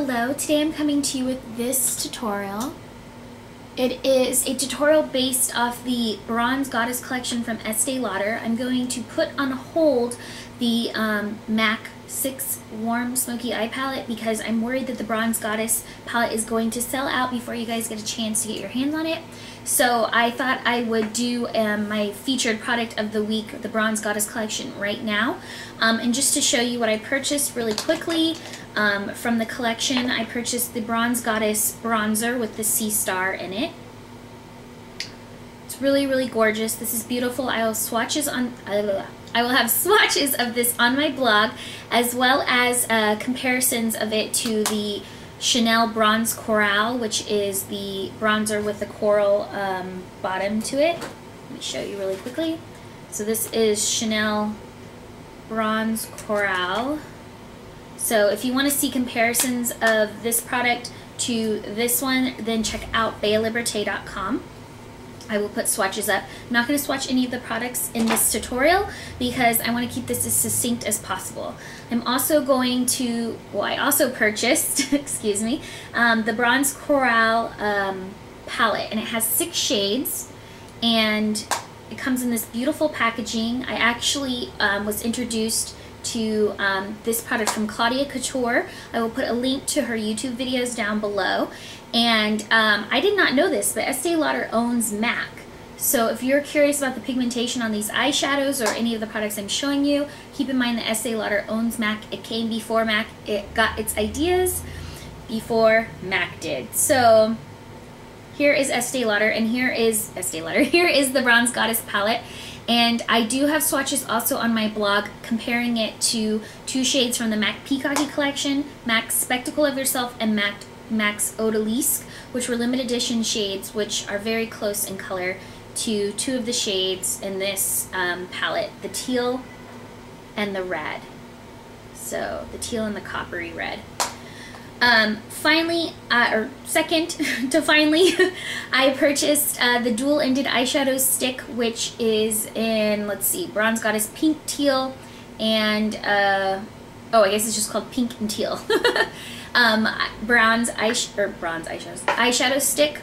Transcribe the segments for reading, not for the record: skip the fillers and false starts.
Hello, today I'm coming to you with this tutorial. It is a tutorial based off the Bronze Goddess collection from Estee Lauder. I'm going to put on hold the MAC 6 Warm Smoky Eye Palette because I'm worried that the Bronze Goddess palette is going to sell out before you guys get a chance to get your hands on it. So I thought I would do my featured product of the week, the Bronze Goddess collection, right now. And just to show you what I purchased really quickly from the collection, I purchased the Bronze Goddess bronzer with the sea star in it. It's really, really gorgeous. This is beautiful. I will have swatches of this on my blog, as well as comparisons of it to the Chanel Bronze Coral, which is the bronzer with the coral bottom to it. Let me show you really quickly. So this is Chanel Bronze Coral. So if you want to see comparisons of this product to this one, then check out BeaLiberté.com. I will put swatches up. I'm not going to swatch any of the products in this tutorial because I want to keep this as succinct as possible. I'm also going to, well, I also purchased, excuse me, the Bronze Coral palette, and it has 6 shades, and it comes in this beautiful packaging. I actually was introduced to this product from Claudia Couture. I will put a link to her YouTube videos down below. And I did not know this, but Estee Lauder owns MAC. So if you're curious about the pigmentation on these eyeshadows or any of the products I'm showing you, keep in mind that Estee Lauder owns MAC. It came before MAC. It got its ideas before MAC did. So here is Estee Lauder, and here is Here is the Bronze Goddess palette. And I do have swatches also on my blog comparing it to 2 shades from the MAC Peacocky collection, MAC's Spectacle of Yourself and MAC's Odalisque, which were limited edition shades, which are very close in color to 2 of the shades in this palette, the teal and the red. So the teal and the coppery red. Finally, I purchased the dual-ended eyeshadow stick, which is in, let's see, Bronze Goddess Pink, Teal, and, oh, I guess it's just called Pink and Teal. Bronze eyeshadow stick.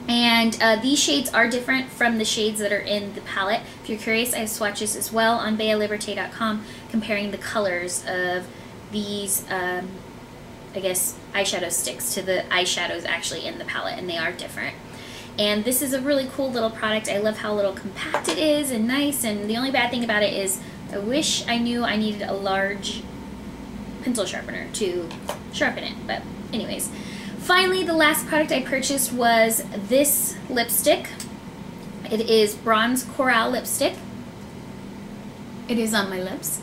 And these shades are different from the shades that are in the palette. If you're curious, I have swatches as well on BeaLiberté.com comparing the colors of these I guess eyeshadow sticks to the eyeshadows actually in the palette, and they are different. And this is a really cool little product. I love how little compact it is and nice, and the only bad thing about it is I wish I knew I needed a large pencil sharpener to sharpen it. But anyways, finally the last product I purchased was this lipstick. It is Bronze Coral lipstick. It is on my lips.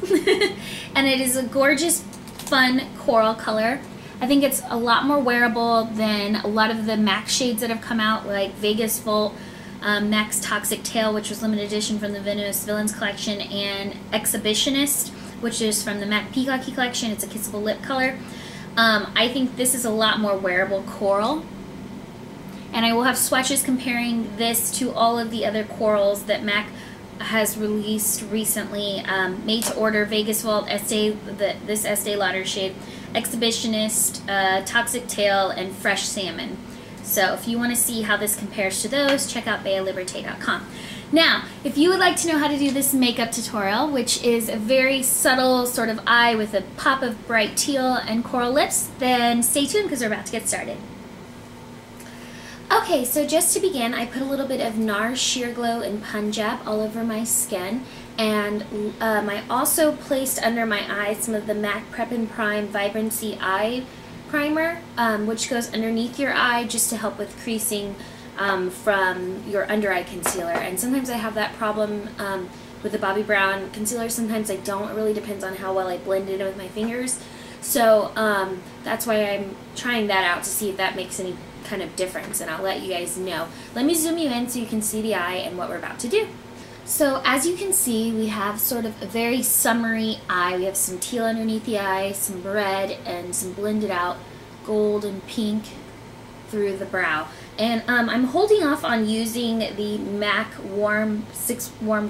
And it is a gorgeous, fun coral color. I think it's a lot more wearable than a lot of the MAC shades that have come out, like Vegas Volt, MAC's Toxic Tail, which was limited edition from the Venomous Villains collection, and Exhibitionist, which is from the MAC Peacocky collection. It's a kissable lip color. I think this is a lot more wearable coral. And I will have swatches comparing this to all of the other corals that MAC has released recently, made to order, Vegas Vault, this Estee Lauder shade, Exhibitionist, Toxic Tail, and Fresh Salmon. So if you want to see how this compares to those, check out BeaLiberté.com. Now, if you would like to know how to do this makeup tutorial, which is a very subtle sort of eye with a pop of bright teal and coral lips, then stay tuned because we're about to get started. Okay, so just to begin, I put a little bit of NARS Sheer Glow in Punjab all over my skin, and I also placed under my eyes some of the MAC Prep and Prime Vibrancy Eye Primer, which goes underneath your eye just to help with creasing from your under eye concealer. And sometimes I have that problem with the Bobbi Brown concealer. Sometimes I don't. It really depends on how well I blend it in with my fingers. So that's why I'm trying that out to see if that makes any kind of difference, and I'll let you guys know. Let me zoom you in so you can see the eye and what we're about to do. So as you can see, we have sort of a very summery eye. We have some teal underneath the eye, some red, and some blended out gold and pink through the brow. And I'm holding off on using the MAC Six Warm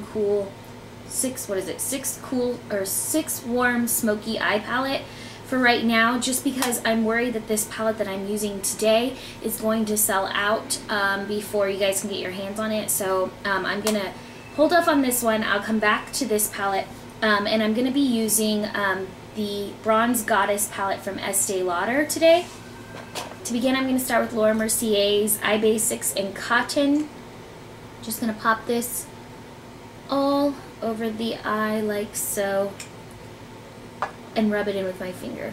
Smoky Eye Palette for right now, just because I'm worried that this palette that I'm using today is going to sell out before you guys can get your hands on it. So I'm going to hold off on this one. I'll come back to this palette, and I'm going to be using the Bronze Goddess palette from Estee Lauder today. To begin, I'm going to start with Laura Mercier's Eye Basics in Cotton. Just going to pop this all over the eye like so, and rub it in with my finger.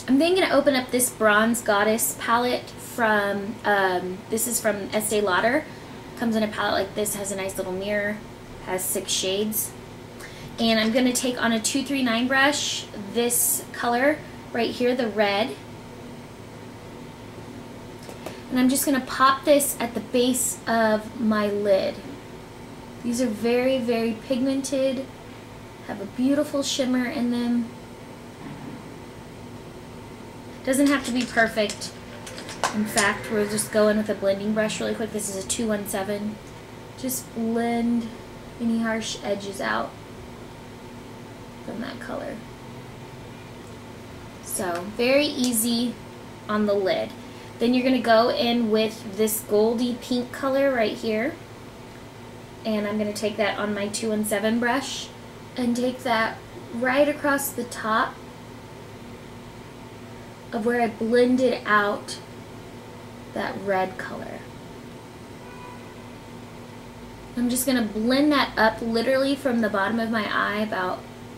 I'm then going to open up this Bronze Goddess palette from, this is from Estee Lauder. Comes in a palette like this, has a nice little mirror, has 6 shades. And I'm going to take on a 239 brush this color right here, the red. And I'm just going to pop this at the base of my lid. These are very, very pigmented, have a beautiful shimmer in them. Doesn't have to be perfect. In fact, we'll just go in with a blending brush really quick. This is a 217. Just blend any harsh edges out from that color. So, very easy on the lid. Then you're going to go in with this goldy pink color right here. And I'm going to take that on my 217 brush and take that right across the top of where I blended out that red color. I'm just going to blend that up literally from the bottom of my eye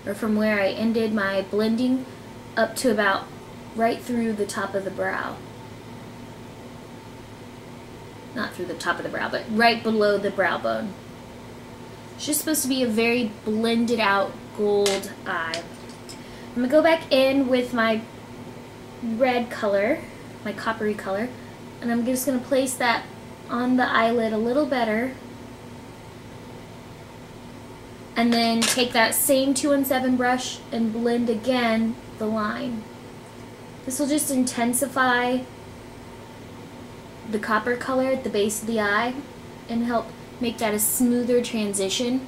or from where I ended my blending up to about right through the top of the brow. Not through the top of the brow, but right below the brow bone. It's just supposed to be a very blended out gold eye. I'm going to go back in with my red color, my coppery color, and I'm just going to place that on the eyelid a little better. And then take that same 217 brush and blend again the line. This will just intensify the copper color at the base of the eye and help make that a smoother transition.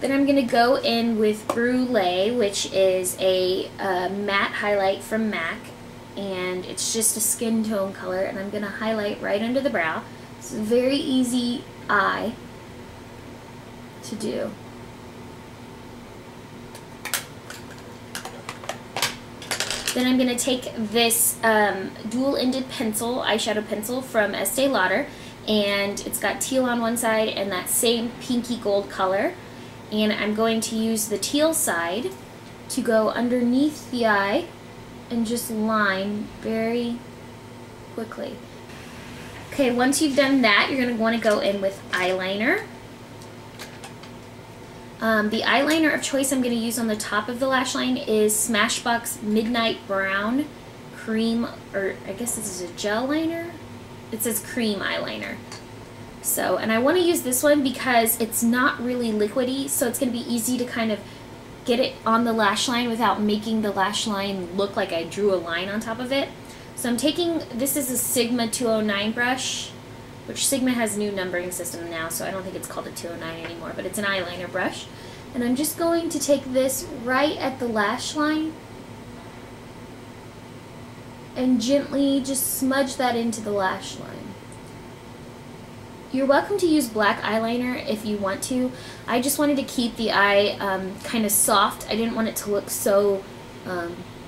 Then I'm going to go in with Brulee, which is a matte highlight from MAC, and it's just a skin tone color, and I'm going to highlight right under the brow. It's a very easy eye to do. Then I'm going to take this dual-ended pencil, eyeshadow pencil from Estee Lauder, and it's got teal on one side and that same pinky gold color. And I'm going to use the teal side to go underneath the eye and just line very quickly. Okay, once you've done that, you're going to want to go in with eyeliner. The eyeliner of choice I'm going to use on the top of the lash line is Smashbox Midnight Brown Cream, or I guess this is a gel liner? It says cream eyeliner. So, and I want to use this one because it's not really liquidy, so it's going to be easy to kind of get it on the lash line without making the lash line look like I drew a line on top of it. So I'm taking, this is a Sigma 209 brush, which Sigma has a new numbering system now, so I don't think it's called a 209 anymore, but it's an eyeliner brush. And I'm just going to take this right at the lash line and gently just smudge that into the lash line. You're welcome to use black eyeliner if you want to. I just wanted to keep the eye kind of soft. I didn't want it to look so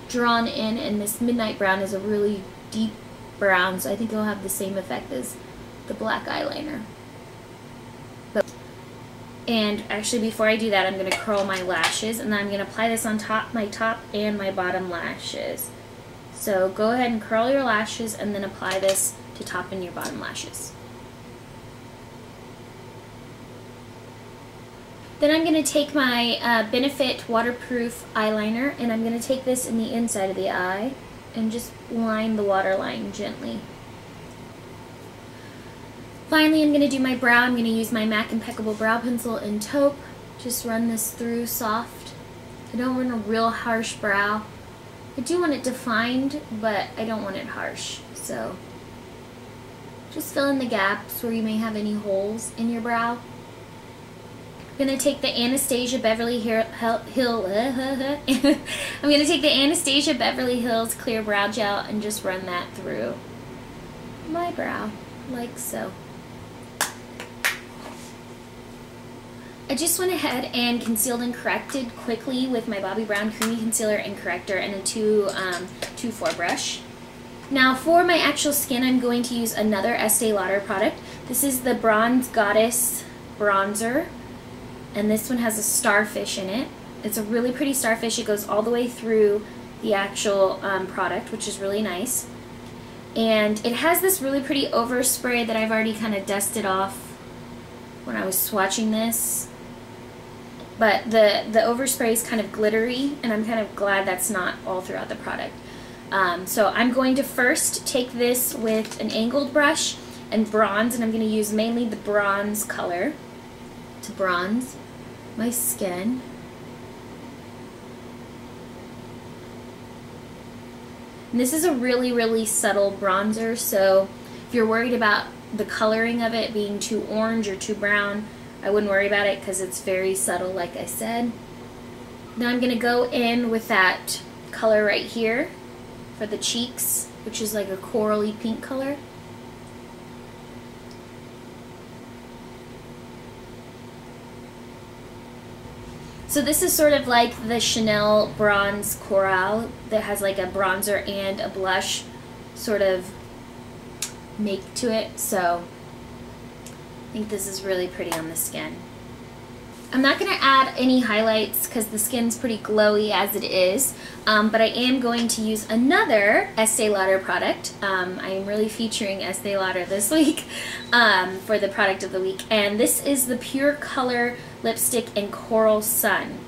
drawn in, and this Midnight Brown is a really deep brown, so I think it'll have the same effect as the black eyeliner. And actually, before I do that, I'm going to curl my lashes, and then I'm going to apply this on top, my top and my bottom lashes. So go ahead and curl your lashes and then apply this to top and your bottom lashes. Then I'm going to take my Benefit waterproof eyeliner, and I'm going to take this in the inside of the eye and just line the waterline gently. Finally, I'm going to do my brow. I'm going to use my MAC Impeccable Brow Pencil in taupe. Just run this through soft. I don't want a real harsh brow. I do want it defined, but I don't want it harsh. So just fill in the gaps where you may have any holes in your brow. I'm going to take the Anastasia Beverly I'm going to take the Anastasia Beverly Hills Clear Brow Gel and just run that through my brow, like so. I just went ahead and concealed and corrected quickly with my Bobbi Brown Creamy Concealer and Corrector and a 2-4 brush. Now for my actual skin, I'm going to use another Estee Lauder product. This is the Bronze Goddess Bronzer, and this one has a starfish in it. It's a really pretty starfish. It goes all the way through the actual product, which is really nice. And it has this really pretty overspray that I've already kind of dusted off when I was swatching this. But the overspray is kind of glittery, and I'm kind of glad that's not all throughout the product. So I'm going to first take this with an angled brush and bronze, and I'm going to use mainly the bronze color to bronze my skin. And this is a really, really subtle bronzer, so if you're worried about the coloring of it being too orange or too brown, I wouldn't worry about it because it's very subtle, like I said. Now I'm going to go in with that color right here for the cheeks, which is like a corally pink color. So this is sort of like the Chanel Bronze Coral that has like a bronzer and a blush sort of make to it, so I think this is really pretty on the skin. I'm not going to add any highlights because the skin's pretty glowy as it is, but I am going to use another Estee Lauder product. I am really featuring Estee Lauder this week for the product of the week, and this is the Pure Color Lipstick in Coral Sun.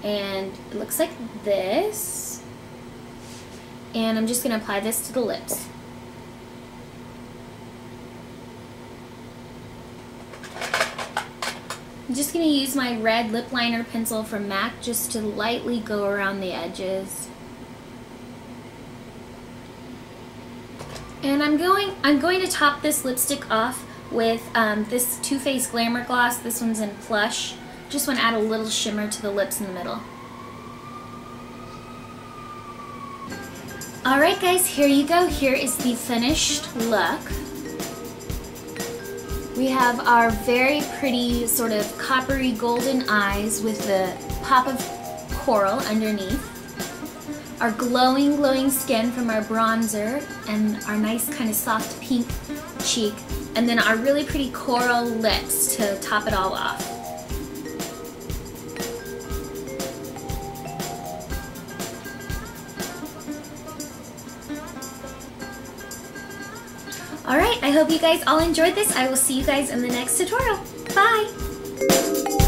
And it looks like this, and I'm just going to apply this to the lips. I'm just going to use my red lip liner pencil from MAC just to lightly go around the edges. And I'm going to top this lipstick off with this Too Faced Glamour Gloss. This one's in Plush. Just want to add a little shimmer to the lips in the middle. Alright guys, here you go. Here is the finished look. We have our very pretty sort of coppery golden eyes with the pop of coral underneath. Our glowing, glowing skin from our bronzer and our nice kind of soft pink cheek. And then our really pretty coral lips to top it all off. Alright, I hope you guys all enjoyed this. I will see you guys in the next tutorial. Bye!